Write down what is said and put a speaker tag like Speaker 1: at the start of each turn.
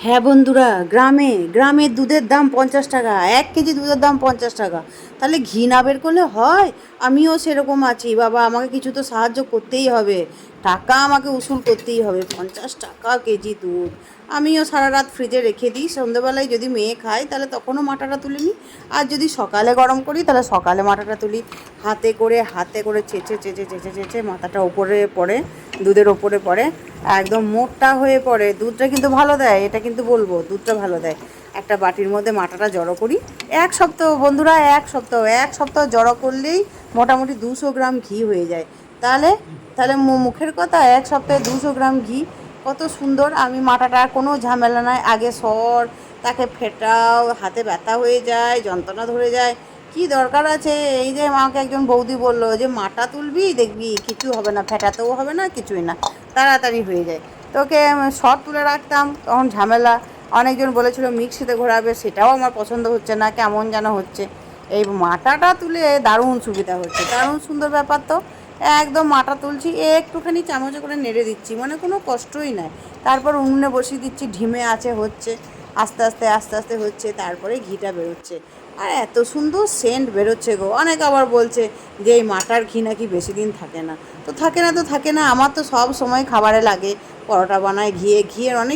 Speaker 1: হ্যাঁ বন্ধুরা, গ্রামে গ্রামে দুধের দাম 50 টাকা, 1 কেজি দুধের দাম 50 টাকা। তাহলে ঘি না বের করলে হয়? আমিও সেরকম আছি বাবা, আমাকে কিছু তো সাহায্য করতেই হবে, টাকা আমাকে উসুল করতেই হবে। 50 টাকা কেজি দুধ আমিও সারা রাত ফ্রিজে রেখে দিই, সন্ধ্যেবেলায় যদি মেয়ে খায় তাহলে তখনও মাটাটা তুলে নিই, আর যদি সকালে গরম করি তাহলে সকালে মাটাটা তুলি। হাতে করে চেঁচে চেঁচে চেঁচে চেঁচে মাথাটা ওপরে পড়ে, দুধের ওপরে পড়ে, একদম মোটা হয়ে পড়ে। দুধটা কিন্তু ভালো দেয়, এটা কিন্তু বলবো, দুধটা ভালো দেয়। একটা বাটির মধ্যে মাটাটা জড়ো করি, 1 সপ্তাহ বন্ধুরা, 1 সপ্তাহ জড়ো করলেই মোটামুটি 200 গ্রাম ঘি হয়ে যায়। তাহলে তাহলে মুখের কথা, 1 সপ্তাহে 200 গ্রাম ঘি, কত সুন্দর। আমি মাটাটা কোনো ঝামেলা নাই, আগে সর, তাকে ফেটাও, হাতে ব্যথা হয়ে যায়, যন্ত্রণা ধরে যায়, কি দরকার আছে? এই যে আমাকে একজন বৌদি বললো যে মাটা তুলবি, দেখবি কিছু হবে না, ফেটাতেও হবে না, কিছুই না, তাড়াতাড়ি হয়ে যায়। তোকে সর তুলে রাখতাম, তখন ঝামেলা। অনেকজন বলেছিল মিক্সিতে ঘোরাবে, সেটাও আমার পছন্দ হচ্ছে না, কেমন যেন হচ্ছে। এই মাটাটা তুলে দারুণ সুবিধা হচ্ছে, দারুণ সুন্দর ব্যাপার তো। একদম মাটা তুলছি, একটুখানি চামচে করে নেড়ে দিচ্ছি, মানে কোনো কষ্টই নাই। তারপর উনুনে বসিয়ে দিচ্ছি, ঢিমে আছে হচ্ছে, আস্তে আস্তে আস্তে আস্তে হচ্ছে, তারপরে ঘিটা বেরোচ্ছে। আর এত সুন্দর সেন্ট বেরোচ্ছে গো। অনেকে আবার বলছে যে এই মাটার ঘি নাকি বেশি দিন থাকে না। তো থাকে না, তো থাকে না, আমার তো সব সময় খাবারে লাগে। পরোটা বানায় ঘিয়ের অনেক